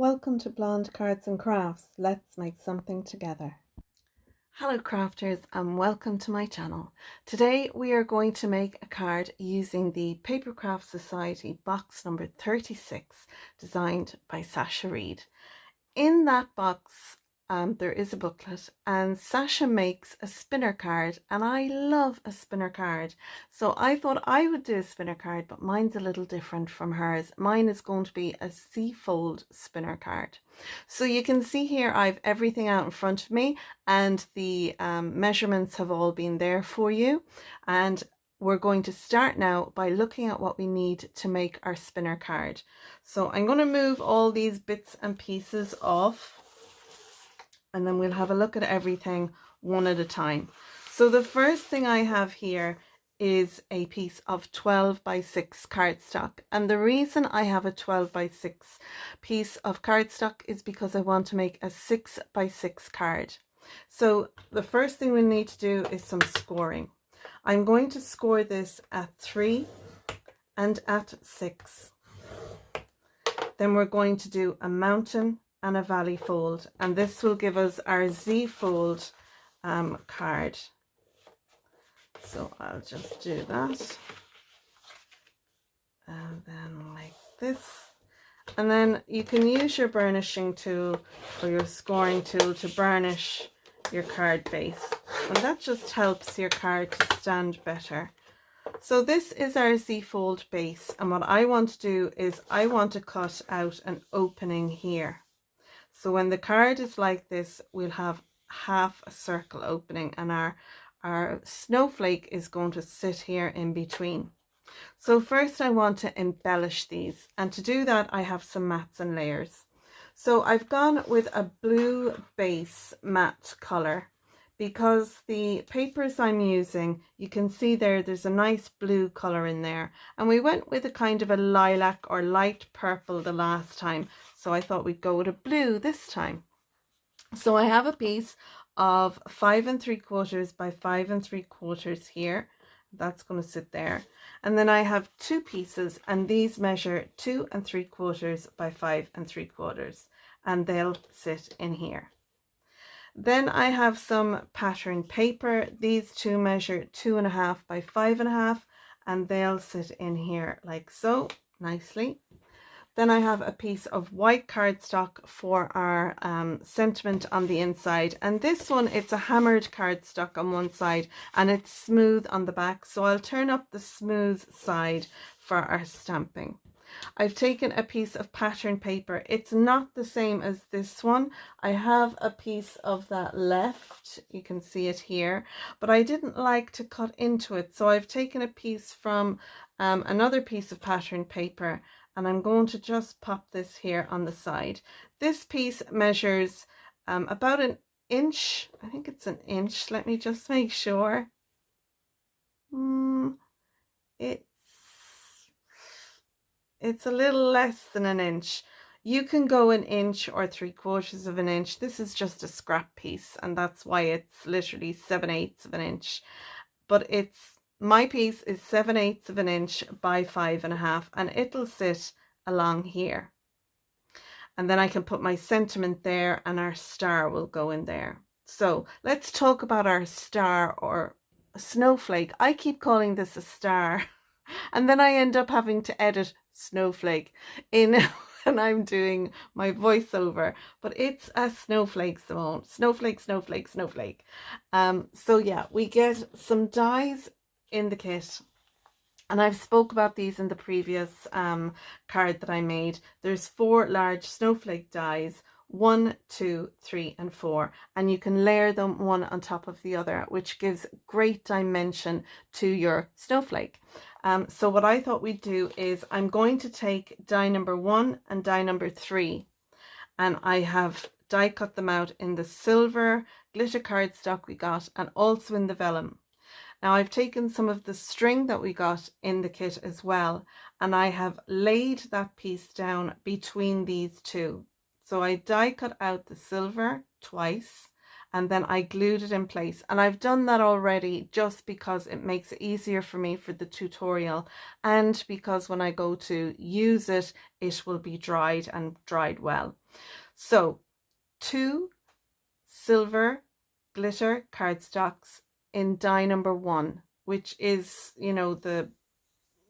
Welcome to Blonde Cards and Crafts. Let's make something together. Hello crafters and welcome to my channel. Today we are going to make a card using the Papercraft Society box number 36 designed by Sasha Reed. In that box there is a booklet and Sasha makes a spinner card and I love a spinner card. So I thought I would do a spinner card, but mine's a little different from hers. Mine is going to be a zfold spinner card. So you can see here I've everything out in front of me and the measurements have all been there for you. And we're going to start now by looking at what we need to make our spinner card. So I'm going to move all these bits and pieces off and then we'll have a look at everything one at a time. So the first thing I have here is a piece of 12 by 6 cardstock, and the reason I have a 12 by 6 piece of cardstock is because I want to make a 6 by 6 card. So the first thing we need to do is some scoring. I'm going to score this at 3 and at 6. Then we're going to do a mountain and a valley fold, and this will give us our Z-fold card. So I'll just do that, and then like this, and then you can use your burnishing tool or your scoring tool to burnish your card base, and that just helps your card to stand better. So this is our Z-fold base, and what I want to do is I want to cut out an opening here. So when the card is like this, we'll have half a circle opening, and our snowflake is going to sit here in between. So first I want to embellish these, and to do that I have some mats and layers. So I've gone with a blue base matte color because the papers I'm using, you can see there's a nice blue color in there, and we went with a kind of a lilac or light purple the last time, so I thought we'd go with a blue this time. So I have a piece of 5 3/4 by 5 3/4 here. That's going to sit there, and then I have two pieces, and these measure 2 3/4 by 5 3/4, and they'll sit in here. Then I have some pattern paper. These two measure 2.5 by 5.5, and they'll sit in here like so nicely. Then I have a piece of white cardstock for our sentiment on the inside, and this one, it's a hammered cardstock on one side and it's smooth on the back, so I'll turn up the smooth side for our stamping. I've taken a piece of pattern paper. It's not the same as this one. I have a piece of that left, you can see it here, but I didn't like to cut into it, so I've taken a piece from another piece of pattern paper, and I'm going to just pop this here on the side. This piece measures about an inch. I think it's an inch. Let me just make sure. It's a little less than an inch. You can go an inch or 3/4 of an inch. This is just a scrap piece, and that's why it's literally 7/8 of an inch. But my piece is 7/8 of an inch by 5.5, and it'll sit along here. And then I can put my sentiment there, and our star will go in there. So let's talk about our star or snowflake. I keep calling this a star, and then I end up having to edit snowflake in when I'm doing my voiceover, but it's a snowflake, Simone. Snowflake, snowflake, snowflake. So yeah, we get some dies in the kit, and I've spoke about these in the previous card that I made. There's 4 large snowflake dies, 1, 2, 3 and 4, and you can layer them one on top of the other, which gives great dimension to your snowflake. So what I thought we'd do is I'm going to take die number 1 and die number 3, and I have die cut them out in the silver glitter cardstock we got, and also in the vellum. Now I've taken some of the string that we got in the kit as well, and I have laid that piece down between these two. So I die cut out the silver twice, and then I glued it in place. And I've done that already just because it makes it easier for me for the tutorial, and because when I go to use it, it will be dried and dried well. So 2 silver glitter cardstocks in die number 1, which is, you know, the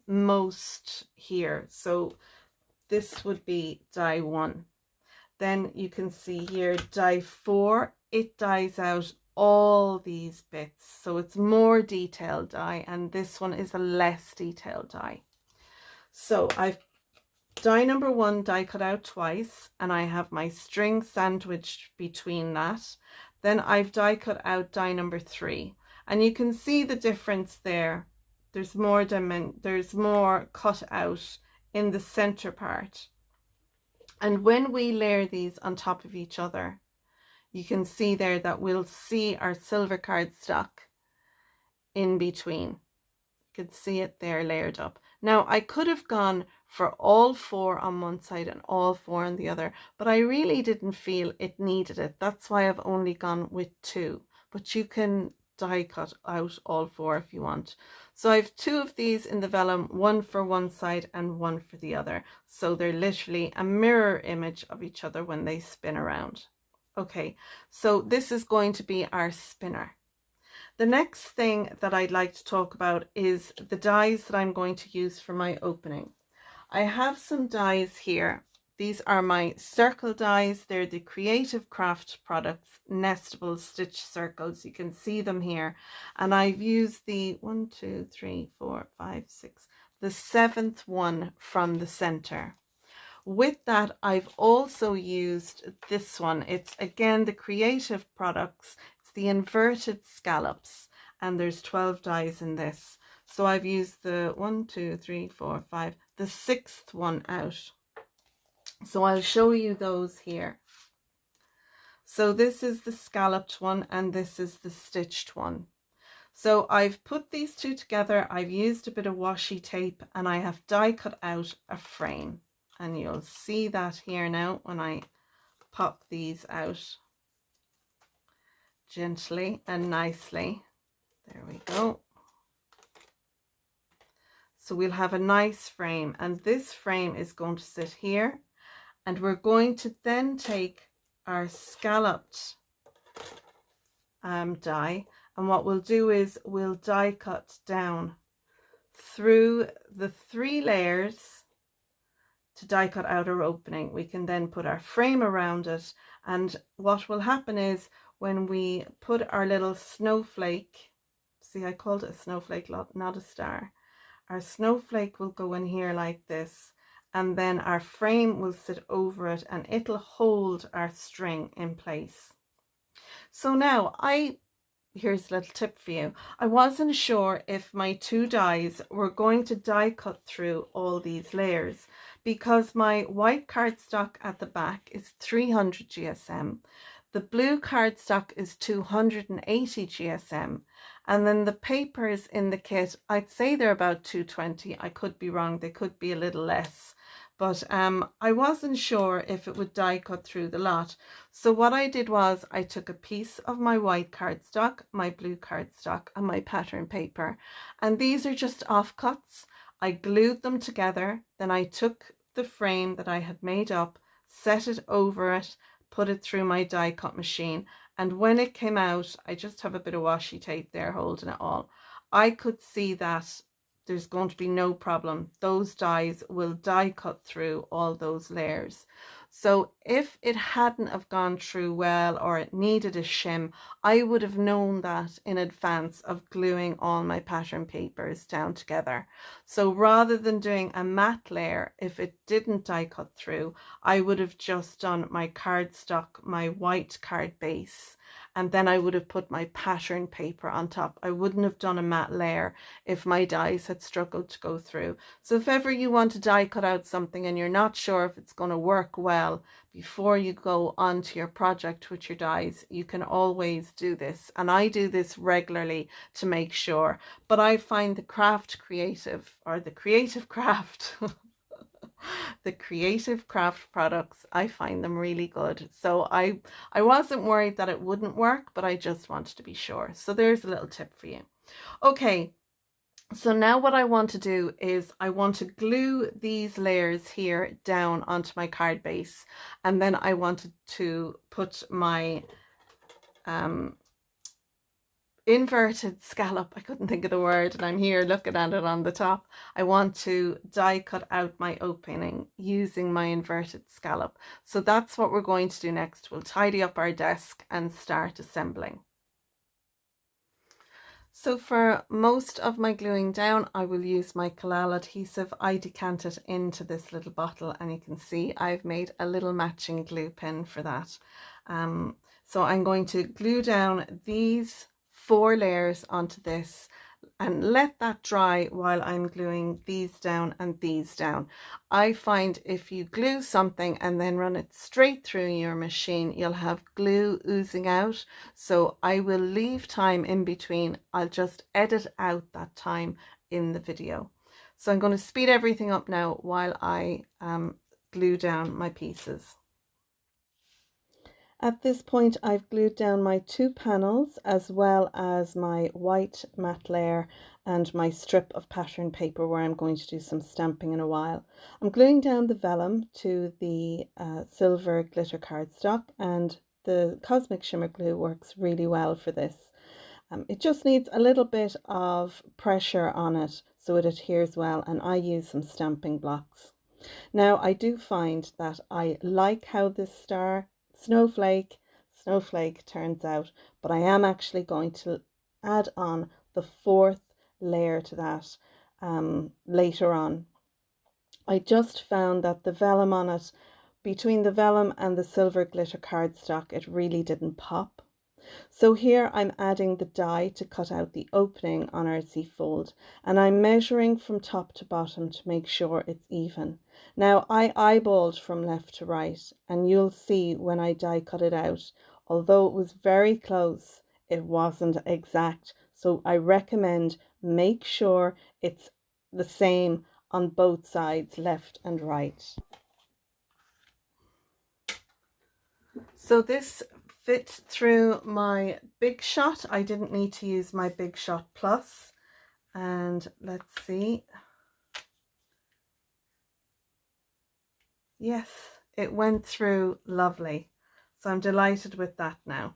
most here. So this would be die 1. Then you can see here die 4, it dies out all these bits, so it's more detailed die, and this one is a less detailed die. So I've die number 1 die cut out twice, and I have my string sandwiched between that. Then I've die cut out die number 3, and you can see the difference there. There's more cut out in the center part. And when we layer these on top of each other, you can see there that we'll see our silver cardstock in between. You can see it there layered up. Now, I could have gone for all 4 on one side and all 4 on the other, but I really didn't feel it needed it. That's why I've only gone with 2, but you can die cut out all 4 if you want. So I have 2 of these in the vellum, 1 for one side and 1 for the other. So they're literally a mirror image of each other when they spin around. Okay, so this is going to be our spinner. The next thing that I'd like to talk about is the dies that I'm going to use for my opening. I have some dies here. These are my circle dies. They're the Creative Craft products, nestable stitch circles. You can see them here. And I've used the 1, 2, 3, 4, 5, 6, the 7th one from the center. With that, I've also used this one. It's again the Creative products. It's the inverted scallops, and there's 12 dies in this. So I've used the 1, 2, 3, 4, 5, the 6th one out. So I'll show you those here. So this is the scalloped one, and this is the stitched one. So I've put these 2 together. I've used a bit of washi tape, and I have die cut out a frame. And you'll see that here now when I pop these out gently and nicely. There we go. So we'll have a nice frame, and this frame is going to sit here, and we're going to then take our scalloped die, and what we'll do is we'll die cut down through the 3 layers to die cut out our opening. We can then put our frame around it, and what will happen is when we put our little snowflake, see I called it a snowflake, not a star, our snowflake will go in here like this, and then our frame will sit over it, and it'll hold our string in place. So now here's a little tip for you. I wasn't sure if my 2 dies were going to die cut through all these layers, because my white cardstock at the back is 300 GSM. The blue cardstock is 280 GSM, and then the papers in the kit, I'd say they're about 220. I could be wrong, they could be a little less, but I wasn't sure if it would die cut through the lot. So what I did was I took a piece of my white cardstock, my blue cardstock, and my pattern paper, and these are just offcuts. I glued them together, then I took the frame that I had made up, set it over it, put it through my die cut machine, and when it came out, I just have a bit of washi tape there holding it all. I could see that there's going to be no problem. Those dies will die cut through all those layers. So if it hadn't have gone through well, or it needed a shim, I would have known that in advance of gluing all my pattern papers down together. So rather than doing a matte layer, if it didn't die cut through, I would have just done my cardstock, my white card base, and then I would have put my pattern paper on top. I wouldn't have done a matte layer if my dies had struggled to go through. So if ever you want to die cut out something and you're not sure if it's going to work well before you go on to your project with your dies, you can always do this. And I do this regularly to make sure. But I find the craft creative, or the creative craft, the creative craft products, I find them really good. So I wasn't worried that it wouldn't work, but I just wanted to be sure. So there's a little tip for you. Okay, so now what I want to do is I want to glue these layers here down onto my card base, and then I wanted to put my inverted scallop, I couldn't think of the word, and I'm here looking at it on the top. I want to die cut out my opening using my inverted scallop. So that's what we're going to do next. We'll tidy up our desk and start assembling. So for most of my gluing down, I will use my Collal adhesive. I decant it into this little bottle, and you can see I've made a little matching glue pin for that. So I'm going to glue down these 4 layers onto this and let that dry while I'm gluing these down and these down. I find if you glue something and then run it straight through your machine, you'll have glue oozing out. So I will leave time in between. I'll just edit out that time in the video. So I'm going to speed everything up now while I glue down my pieces. At this point, I've glued down my 2 panels as well as my white matte layer and my strip of pattern paper where I'm going to do some stamping in a while. I'm gluing down the vellum to the silver glitter cardstock, and the Cosmic Shimmer glue works really well for this. It just needs a little bit of pressure on it so it adheres well, and I use some stamping blocks. Now I do find that I like how this snowflake turns out, but I am actually going to add on the 4th layer to that later on. I just found that the vellum on it, between the vellum and the silver glitter cardstock, it really didn't pop. So here I'm adding the die to cut out the opening on our Z-fold, and I'm measuring from top to bottom to make sure it's even. Now I eyeballed from left to right, and you'll see when I die cut it out, although it was very close, it wasn't exact. So I recommend make sure it's the same on both sides, left and right. So this fit through my Big Shot. I didn't need to use my Big Shot Plus. And let's see. Yes, it went through lovely. So I'm delighted with that now.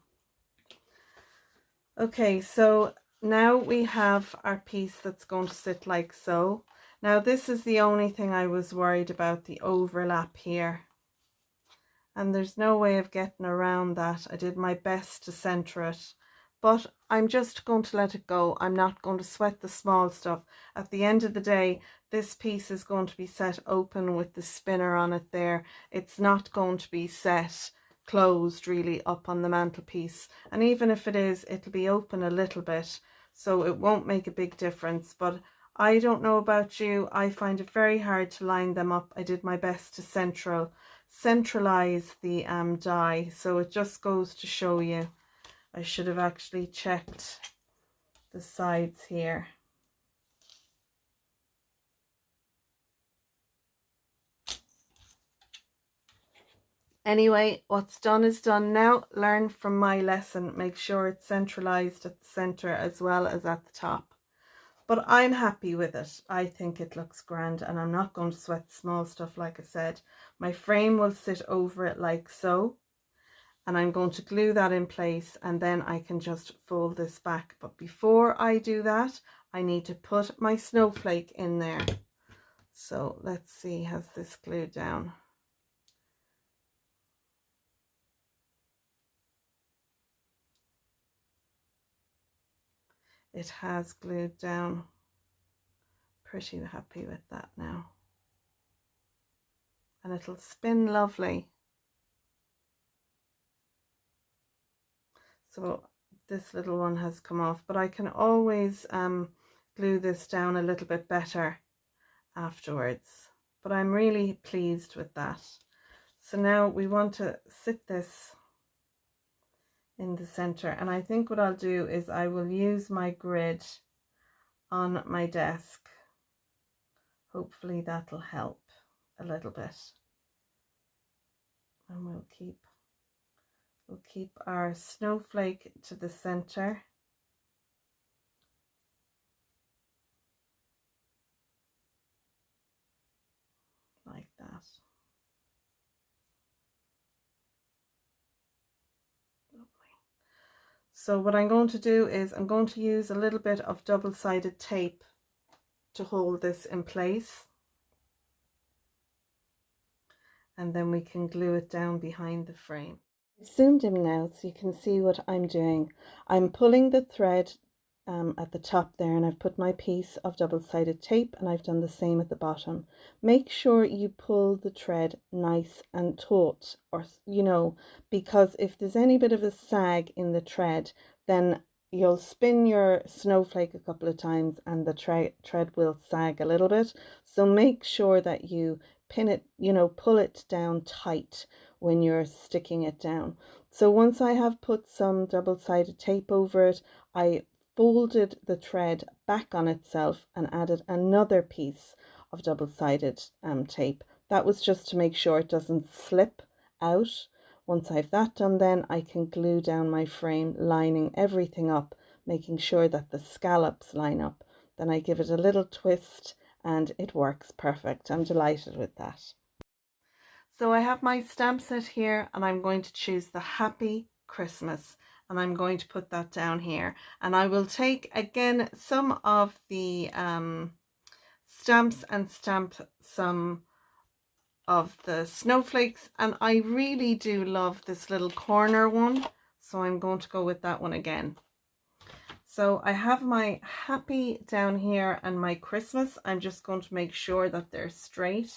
Okay, so now we have our piece that's going to sit like so. Now this is the only thing I was worried about, the overlap here. And there's no way of getting around that. I did my best to center it, but I'm just going to let it go. I'm not going to sweat the small stuff. At the end of the day, this piece is going to be set open with the spinner on it there. It's not going to be set closed really up on the mantelpiece. And even if it is, it'll be open a little bit, so it won't make a big difference. But I don't know about you, I find it very hard to line them up. I did my best to centralize the die, so it just goes to show you. I should have actually checked the sides here. Anyway, what's done is done now. Learn from my lesson. Make sure it's centralized at the center as well as at the top. But I'm happy with it. I think it looks grand, and I'm not going to sweat small stuff like I said. My frame will sit over it like so, and I'm going to glue that in place, and then I can just fold this back. But before I do that, I need to put my snowflake in there. So let's see, has this glued down? It has glued down. Pretty happy with that now. And it'll spin lovely. So this little one has come off, but I can always glue this down a little bit better afterwards. But I'm really pleased with that. So now we want to sit this in the center, and I think what I'll do is I will use my grid on my desk. Hopefully that'll help a little bit. And we'll keep our snowflake to the center. Like that. So what I'm going to do is I'm going to use a little bit of double-sided tape to hold this in place. And then we can glue it down behind the frame. I've zoomed in now so you can see what I'm doing. I'm pulling the thread at the top there, and I've put my piece of double-sided tape, and I've done the same at the bottom. Make sure you pull the thread nice and taut, or you know, because if there's any bit of a sag in the thread, then you'll spin your snowflake a couple of times and the thread will sag a little bit. So make sure that you pin it, you know, pull it down tight when you're sticking it down. So once I have put some double-sided tape over it, I folded the thread back on itself and added another piece of double-sided tape. That was just to make sure it doesn't slip out. Once I've that done, then I can glue down my frame, lining everything up, making sure that the scallops line up. Then I give it a little twist and it works perfect. I'm delighted with that. So I have my stamp set here, and I'm going to choose the Happy Christmas, and I'm going to put that down here. And I will take again some of the stamps and stamp some of the snowflakes, and I really do love this little corner one, so I'm going to go with that one again. So I have my Happy down here and my Christmas. I'm just going to make sure that they're straight.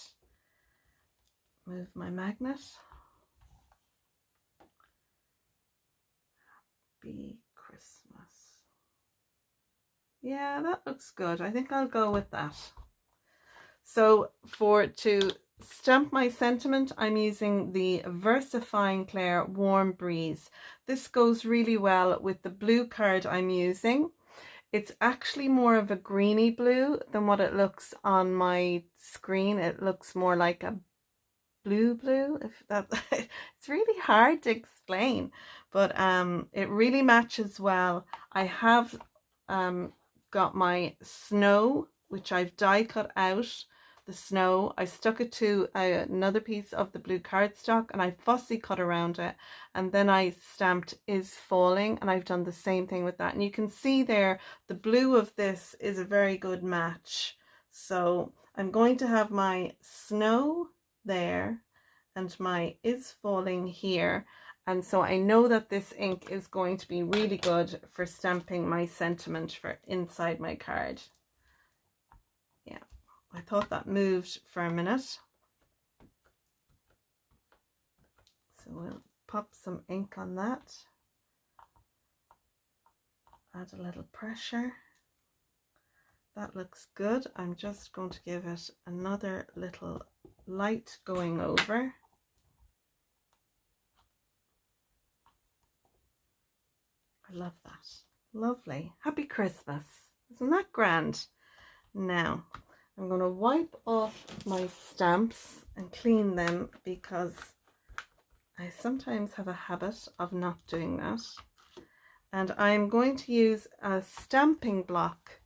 Move my magnet. Happy Christmas. Yeah, that looks good. I think I'll go with that. So to stamp my sentiment, I'm using the Versafine Clair Warm Breeze. This goes really well with the blue card I'm using. It's actually more of a greeny blue than what it looks on my screen. It looks more like a blue, if that it's really hard to explain, but it really matches well. I have got my snow, which I've die cut out the snow. I stuck it to another piece of the blue cardstock, and I fussy cut around it, and then I stamped Is Falling, and I've done the same thing with that. And you can see there the blue of this is a very good match. So I'm going to have my snow there and my Is Falling here, and so I know that this ink is going to be really good for stamping my sentiment for inside my card. Yeah, I thought that moved for a minute, so we'll pop some ink on that, add a little pressure. That looks good. I'm just going to give it another little light going over. I love that. Lovely. Happy Christmas. Isn't that grand? Now, I'm going to wipe off my stamps and clean them, because I sometimes have a habit of not doing that. And I'm going to use a stamping block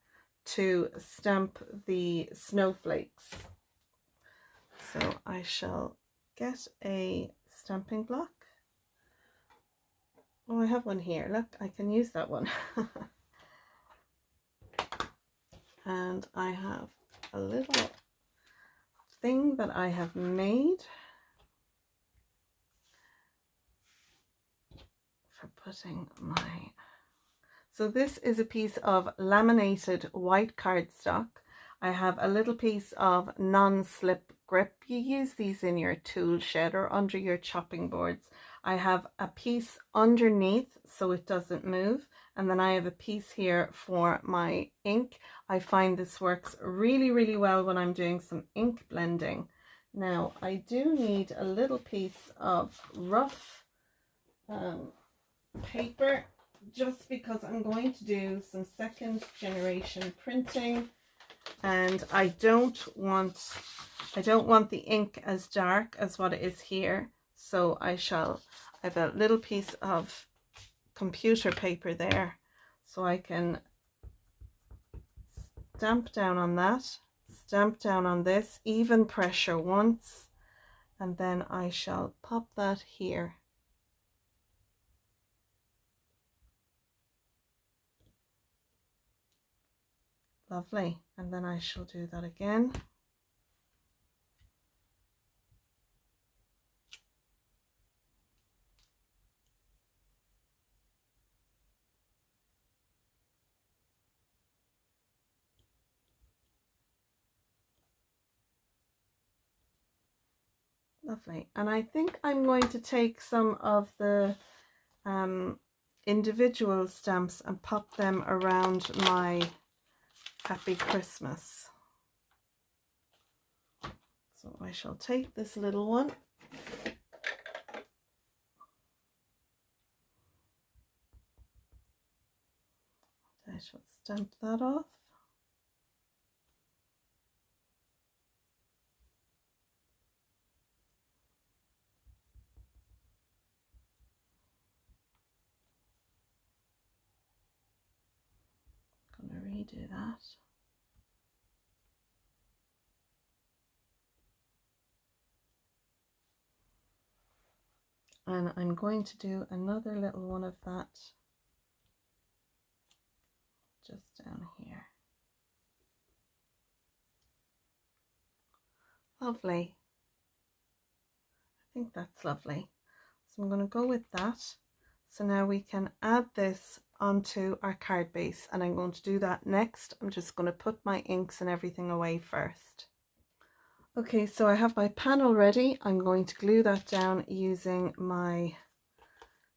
to stamp the snowflakes. So I shall get a stamping block. Oh, I have one here. Look, I can use that one. And I have a little thing that I have made for putting my... So this is a piece of laminated white cardstock. I have a little piece of non-slip grip. You use these in your tool shed or under your chopping boards. I have a piece underneath so it doesn't move, and then I have a piece here for my ink. I find this works really, really well when I'm doing some ink blending. Now I do need a little piece of rough paper, just because I'm going to do some second generation printing, and I don't want I don't want the ink as dark as what it is here, so I have a little piece of computer paper there, so I can stamp down on that, stamp down on this, even pressure once, and then I shall pop that here. Lovely. And then I shall do that again. Lovely. And I think I'm going to take some of the individual stamps and pop them around my Happy Christmas. So I shall take this little one. I shall stamp that off. I'm going to redo that. And I'm going to do another little one of that just down here. Lovely. I think that's lovely. So I'm going to go with that. So now we can add this onto our card base, and I'm going to do that next. I'm just going to put my inks and everything away first. Okay, so I have my panel ready. I'm going to glue that down using my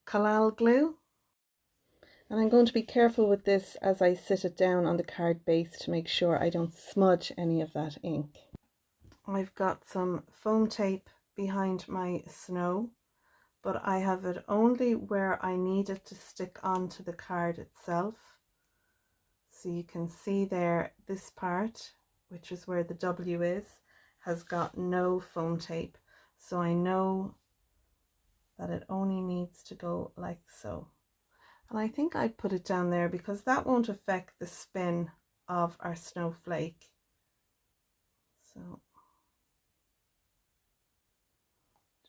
collal glue. And I'm going to be careful with this as I sit it down on the card base to make sure I don't smudge any of that ink. I've got some foam tape behind my snow, but I have it only where I need it to stick onto the card itself. So you can see there, this part, which is where the W is, has got no foam tape. So I know that it only needs to go like so. And I think I put it down there because that won't affect the spin of our snowflake. So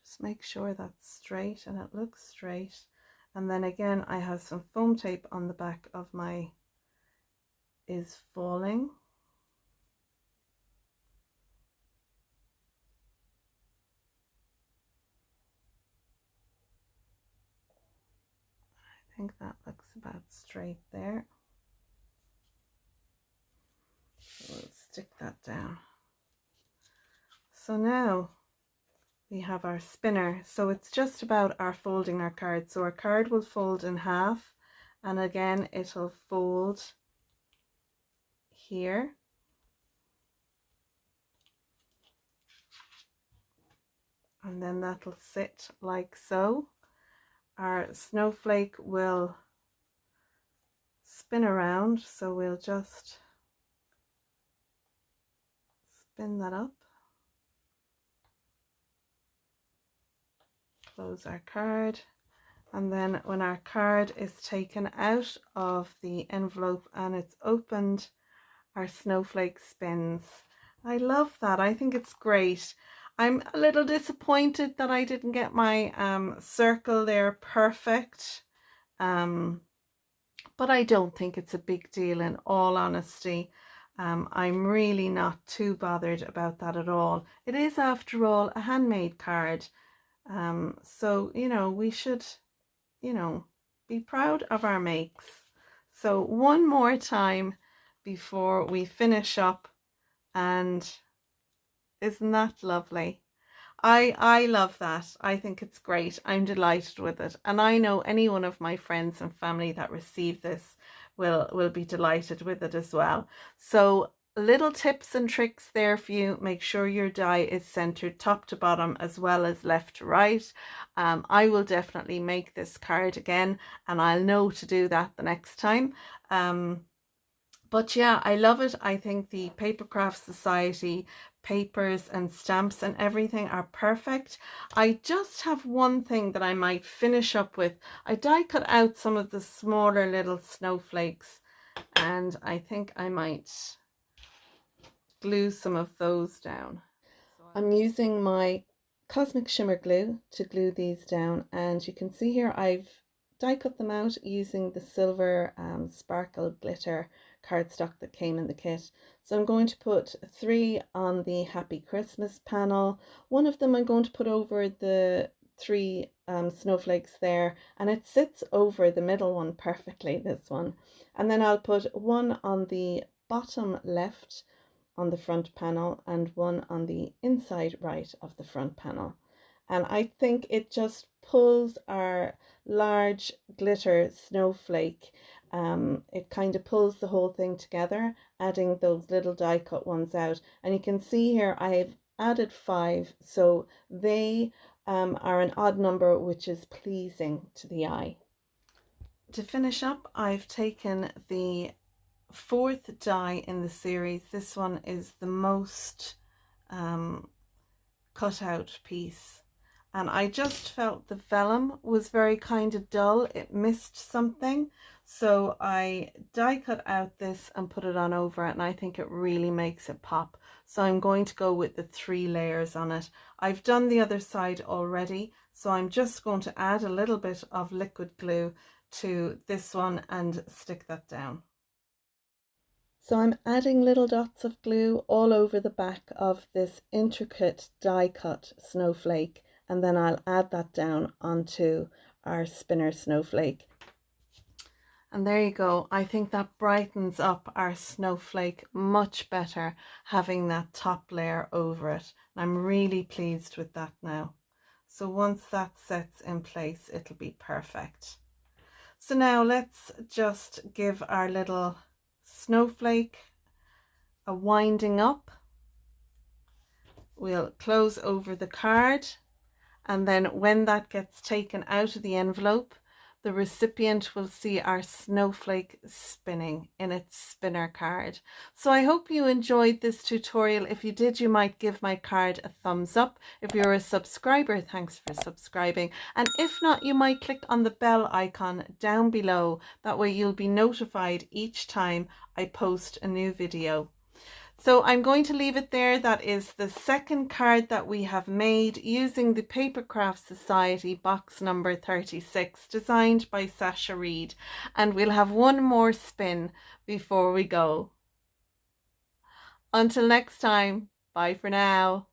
just make sure that's straight and it looks straight. And then again, I have some foam tape on the back of my Is Falling. I think that looks about straight there. So we'll stick that down. So now we have our spinner. So it's just about our folding our card. So our card will fold in half, and again it'll fold here. And then that'll sit like so. Our snowflake will spin around, so we'll just spin that up, close our card, and then when our card is taken out of the envelope and it's opened, our snowflake spins. I love that. I think it's great. I'm a little disappointed that I didn't get my circle there perfect, but I don't think it's a big deal in all honesty. I'm really not too bothered about that at all. It is, after all, a handmade card, so you know, we should, you know, be proud of our makes. So one more time before we finish up, and isn't that lovely? I love that. I think it's great. I'm delighted with it, and I know any one of my friends and family that receive this will be delighted with it as well. So little tips and tricks there for you. Make sure your die is centered top to bottom as well as left to right. I will definitely make this card again, and I'll know to do that the next time. But yeah, I love it. I think the Papercraft Society papers and stamps and everything are perfect. I just have one thing that I might finish up with. I die cut out some of the smaller little snowflakes, and I think I might glue some of those down. I'm using my Cosmic Shimmer glue to glue these down, and you can see here I've die cut them out using the silver sparkle glitter cardstock that came in the kit. So I'm going to put 3 on the Happy Christmas panel. One of them I'm going to put over the 3 snowflakes there, and it sits over the middle one perfectly, this one. And then I'll put 1 on the bottom left on the front panel and 1 on the inside right of the front panel. And I think it just pulls our large glitter snowflake. It kind of pulls the whole thing together, adding those little die cut ones out. And you can see here I've added 5, so they are an odd number, which is pleasing to the eye. To finish up, I've taken the 4th die in the series. This one is the most cut out piece, and I just felt the vellum was very kind of dull. It missed something, so I die cut out this and put it on over it, and I think it really makes it pop. So I'm going to go with the 3 layers on it. I've done the other side already, so I'm just going to add a little bit of liquid glue to this one and stick that down. So I'm adding little dots of glue all over the back of this intricate die cut snowflake, and then I'll add that down onto our spinner snowflake. And there you go. I think that brightens up our snowflake much better, having that top layer over it. I'm really pleased with that now. So once that sets in place, it'll be perfect. So now let's just give our little snowflake a winding up. We'll close over the card, and then when that gets taken out of the envelope, the recipient will see our snowflake spinning in its spinner card. So I hope you enjoyed this tutorial. If you did, you might give my card a thumbs up. If you're a subscriber, thanks for subscribing. And if not, you might click on the bell icon down below. That way you'll be notified each time I post a new video. So I'm going to leave it there. That is the 2nd card that we have made using the Papercraft Society box number 36, designed by Sasha Reed. And we'll have one more spin before we go. Until next time, bye for now.